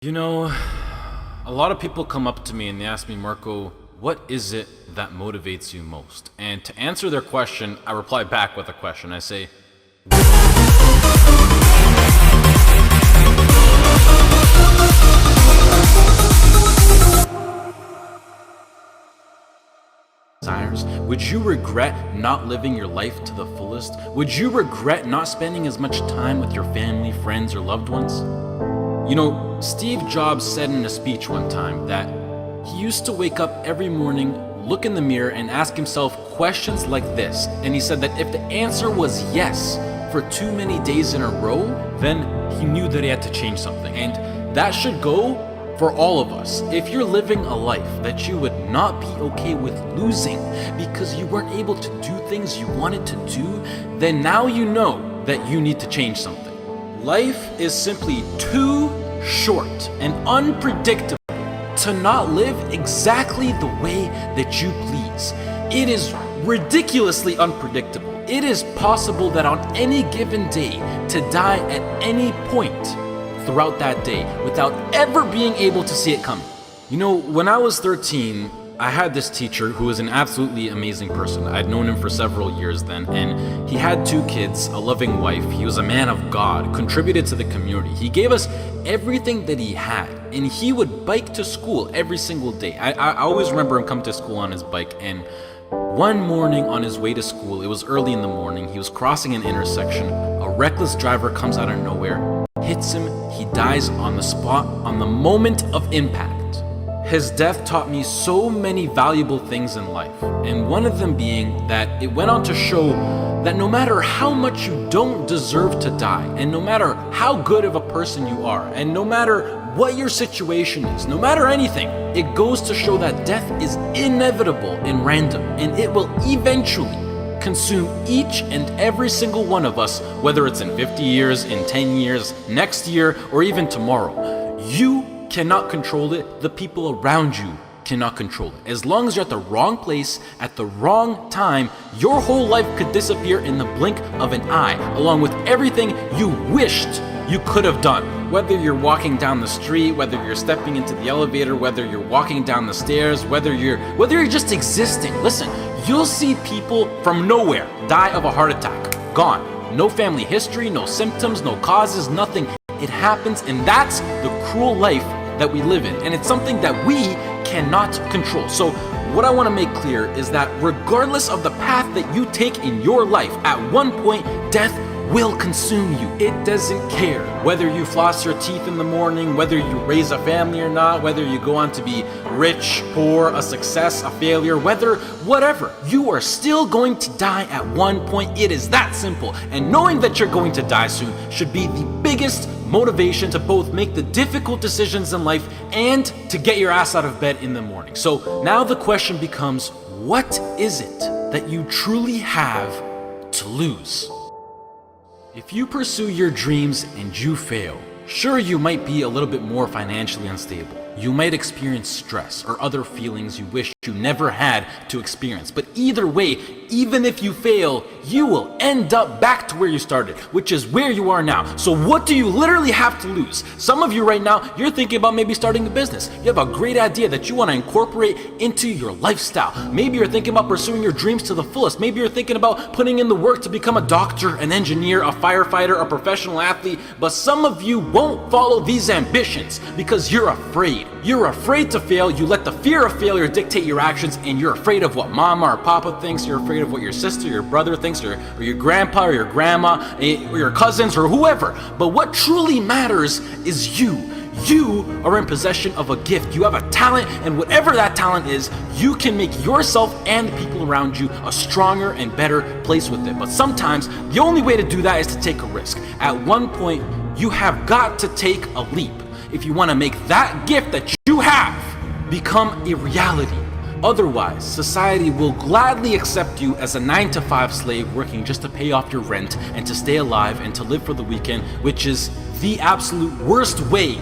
You know, a lot of people come up to me and they ask me, Marko, what is it that motivates you most? And to answer their question, I reply back with a question. I say, desires? Would you regret not living your life to the fullest? Would you regret not spending as much time with your family, friends, or loved ones? You know, Steve Jobs said in a speech one time that he used to wake up every morning, look in the mirror, and ask himself questions like this. And he said that if the answer was yes for too many days in a row, then he knew that he had to change something. And that should go for all of us. If you're living a life that you would not be okay with losing because you weren't able to do things you wanted to do, then now you know that you need to change something. Life is simply too short and unpredictable to not live exactly the way that you please. It is ridiculously unpredictable. It is possible that on any given day to die at any point throughout that day without ever being able to see it coming. You know, when I was 13, I had this teacher who was an absolutely amazing person. I'd known him for several years then, and he had 2 kids, a loving wife. He was a man of God, contributed to the community. He gave us everything that he had, and he would bike to school every single day. I always remember him coming to school on his bike, and one morning on his way to school, it was early in the morning, he was crossing an intersection. A reckless driver comes out of nowhere, hits him, he dies on the spot, on the moment of impact. His death taught me so many valuable things in life, and one of them being that it went on to show that no matter how much you don't deserve to die, and no matter how good of a person you are, and no matter what your situation is, no matter anything, it goes to show that death is inevitable and random, and it will eventually consume each and every single one of us, whether it's in 50 years, in 10 years, next year, or even tomorrow. You cannot control it. The people around you cannot control it. As long as you're at the wrong place at the wrong time, your whole life could disappear in the blink of an eye, along with everything you wished you could have done. Whether you're walking down the street, whether you're stepping into the elevator, whether you're walking down the stairs, whether you're just existing. Listen, you'll see people from nowhere die of a heart attack. Gone. No family history, no symptoms, no causes, nothing. It happens, and that's the cruel life that we live in, and it's something that we cannot control. So what I want to make clear is that regardless of the path that you take in your life, at one point, death will consume you. It doesn't care whether you floss your teeth in the morning, whether you raise a family or not, whether you go on to be rich, poor, a success, a failure, whatever. You are still going to die at one point. It is that simple. And knowing that you're going to die soon should be the biggest motivation to both make the difficult decisions in life and to get your ass out of bed in the morning. So now the question becomes, what is it that you truly have to lose? If you pursue your dreams and you fail, sure, you might be a little bit more financially unstable. You might experience stress or other feelings you wish you never had to experience. But either way, even if you fail, you will end up back to where you started, which is where you are now. So what do you literally have to lose? Some of you right now, you're thinking about maybe starting a business. You have a great idea that you want to incorporate into your lifestyle. Maybe you're thinking about pursuing your dreams to the fullest. Maybe you're thinking about putting in the work to become a doctor, an engineer, a firefighter, a professional athlete. But some of you won't follow these ambitions because you're afraid. You're afraid to fail. You let the fear of failure dictate your actions, and you're afraid of what mama or papa thinks. You're afraid of what your sister, your brother thinks, or your grandpa or your grandma, or your cousins, or whoever. But what truly matters is you. You are in possession of a gift. You have a talent, and whatever that talent is, you can make yourself and the people around you a stronger and better place with it. But sometimes the only way to do that is to take a risk. At one point, you have got to take a leap if you want to make that gift that you have become a reality. Otherwise, society will gladly accept you as a 9-to-5 slave working just to pay off your rent and to stay alive and to live for the weekend, which is the absolute worst way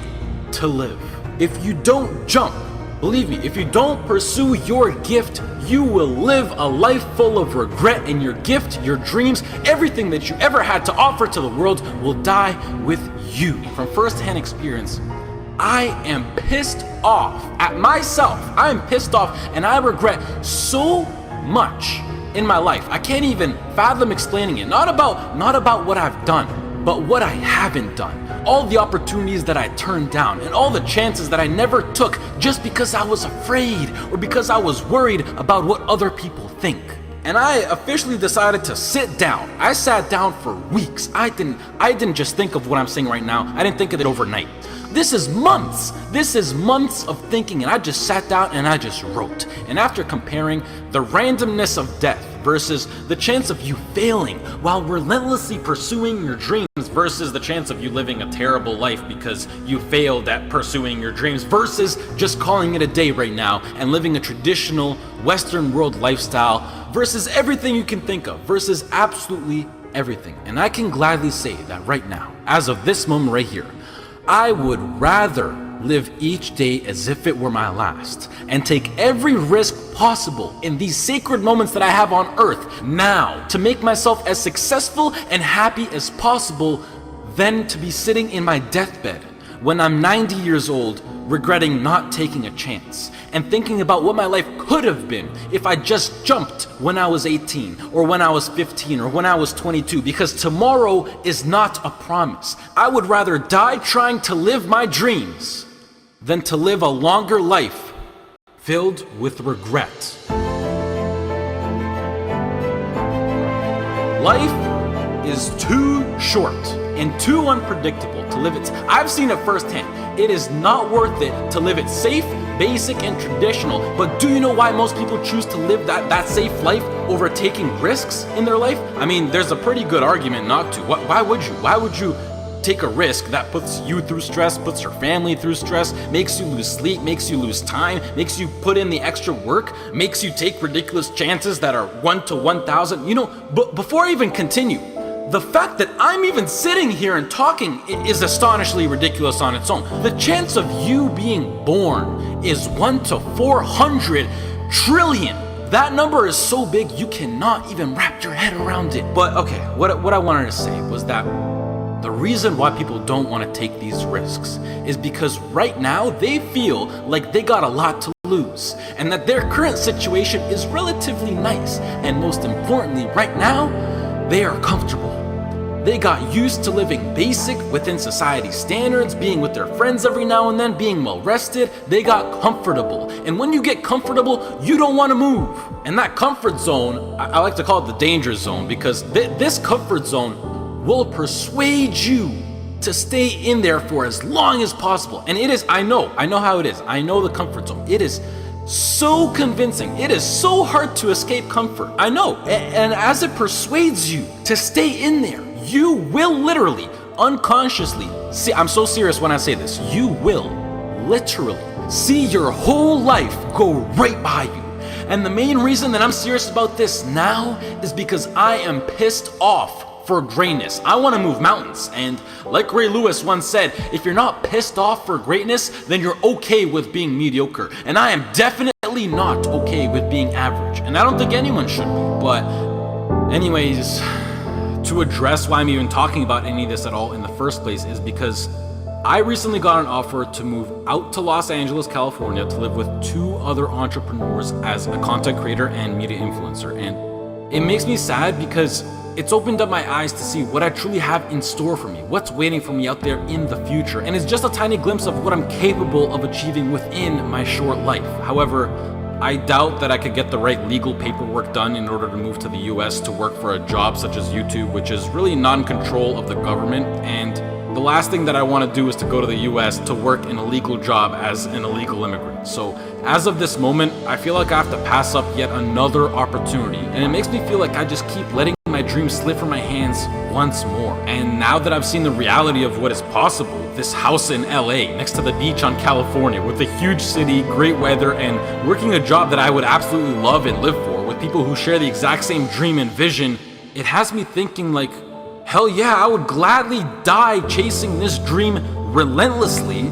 to live. If you don't jump, believe me, if you don't pursue your gift, you will live a life full of regret, and your gift, your dreams, everything that you ever had to offer to the world will die with you. From first-hand experience, I am pissed off at myself. I am pissed off and I regret so much in my life. I can't even fathom explaining it. Not about what I've done, but what I haven't done. All the opportunities that I turned down and all the chances that I never took just because I was afraid or because I was worried about what other people think. And I officially decided to sit down. I sat down for weeks. I didn't just think of what I'm saying right now. I didn't think of it overnight. This is months of thinking, and I just sat down and I just wrote. And after comparing the randomness of death versus the chance of you failing while relentlessly pursuing your dreams versus the chance of you living a terrible life because you failed at pursuing your dreams versus just calling it a day right now and living a traditional Western world lifestyle versus everything you can think of versus absolutely everything. And I can gladly say that right now, as of this moment right here, I would rather live each day as if it were my last and take every risk possible in these sacred moments that I have on earth now to make myself as successful and happy as possible than to be sitting in my deathbed when I'm 90 years old regretting not taking a chance and thinking about what my life could have been if I just jumped when I was 18 or when I was 15 or when I was 22, because tomorrow is not a promise. I would rather die trying to live my dreams than to live a longer life filled with regret. Life is too short and too unpredictable to live it. I've seen it firsthand. It is not worth it to live it safe, basic, and traditional. But do you know why most people choose to live that safe life over taking risks in their life? I mean, there's a pretty good argument not to. Why would you? Why would you take a risk that puts you through stress, puts your family through stress, makes you lose sleep, makes you lose time, makes you put in the extra work, makes you take ridiculous chances that are 1 to 1,000? You know, but before I even continue, the fact that I'm even sitting here and talking is astonishingly ridiculous on its own. The chance of you being born is 1 to 400 trillion. That number is so big you cannot even wrap your head around it. But okay, what I wanted to say was that the reason why people don't want to take these risks is because right now they feel like they got a lot to lose and that their current situation is relatively nice. And most importantly, right now, they are comfortable. They got used to living basic within society standards, being with their friends every now and then, being well rested. They got comfortable. And when you get comfortable, you don't want to move. And that comfort zone, I like to call it the danger zone, because this comfort zone will persuade you to stay in there for as long as possible. And it is, I know how it is. I know the comfort zone. It is so convincing. It is so hard to escape comfort. I know. And as it persuades you to stay in there, you will literally, unconsciously, see, I'm so serious when I say this, you will literally see your whole life go right by you. And the main reason that I'm serious about this now is because I am pissed off for greatness. I want to move mountains. And like Ray Lewis once said, if you're not pissed off for greatness, then you're okay with being mediocre. And I am definitely not okay with being average. And I don't think anyone should be. But anyways, to address why I'm even talking about any of this at all in the first place is because I recently got an offer to move out to Los Angeles, California to live with 2 other entrepreneurs as a content creator and media influencer. And it makes me sad because it's opened up my eyes to see what I truly have in store for me, what's waiting for me out there in the future. And it's just a tiny glimpse of what I'm capable of achieving within my short life. However, I doubt that I could get the right legal paperwork done in order to move to the US to work for a job such as YouTube, which is really not in control of the government. And the last thing that I want to do is to go to the US to work in a legal job as an illegal immigrant. So as of this moment, I feel like I have to pass up yet another opportunity. And it makes me feel like I just keep letting my dreams slip from my hands once more. And now that I've seen the reality of what is possible, this house in LA next to the beach on California with a huge city, great weather, and working a job that I would absolutely love and live for with people who share the exact same dream and vision, it has me thinking like, hell yeah, I would gladly die chasing this dream relentlessly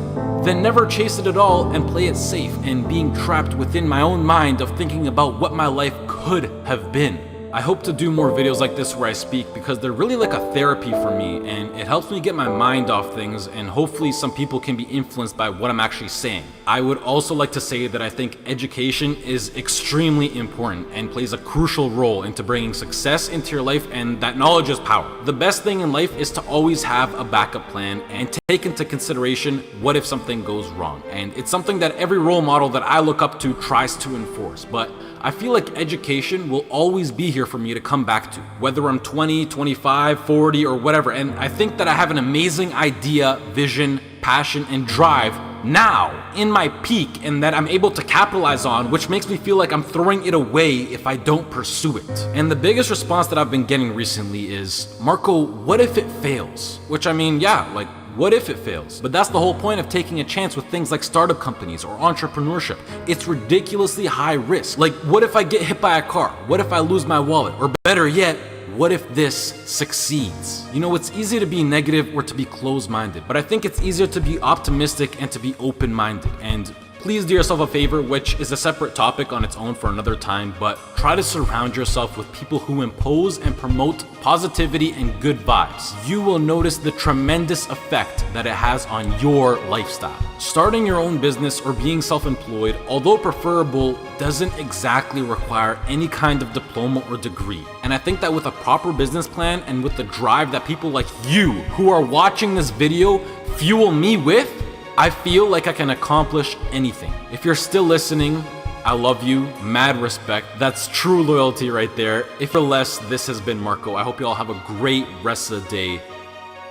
than never chase it at all and play it safe and being trapped within my own mind of thinking about what my life could have been. I hope to do more videos like this where I speak because they're really like a therapy for me, and it helps me get my mind off things, and hopefully some people can be influenced by what I'm actually saying. I would also like to say that I think education is extremely important and plays a crucial role into bringing success into your life, and that knowledge is power. The best thing in life is to always have a backup plan and take into consideration what if something goes wrong. And it's something that every role model that I look up to tries to enforce, but I feel like education will always be here for me to come back to, whether I'm 20, 25, 40, or whatever. And I think that I have an amazing idea, vision, passion, and drive now in my peak, and that I'm able to capitalize on, which makes me feel like I'm throwing it away if I don't pursue it. And the biggest response that I've been getting recently is, Marko, what if it fails? Which, I mean, yeah, like, what if it fails? But that's the whole point of taking a chance with things like startup companies or entrepreneurship. It's ridiculously high risk. Like, what if I get hit by a car? What if I lose my wallet? Or better yet, what if this succeeds? You know, it's easy to be negative or to be closed-minded, but I think it's easier to be optimistic and to be open-minded. And please do yourself a favor, which is a separate topic on its own for another time, but try to surround yourself with people who impose and promote positivity and good vibes. You will notice the tremendous effect that it has on your lifestyle. Starting your own business or being self-employed, although preferable, doesn't exactly require any kind of diploma or degree. And I think that with a proper business plan and with the drive that people like you who are watching this video fuel me with, I feel like I can accomplish anything. If you're still listening, I love you, mad respect. That's true loyalty right there. If you're less, this has been Marko. I hope you all have a great rest of the day,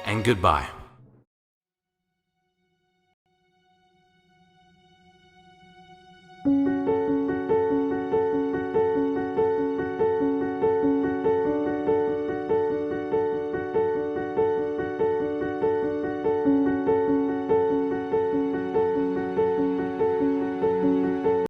and goodbye.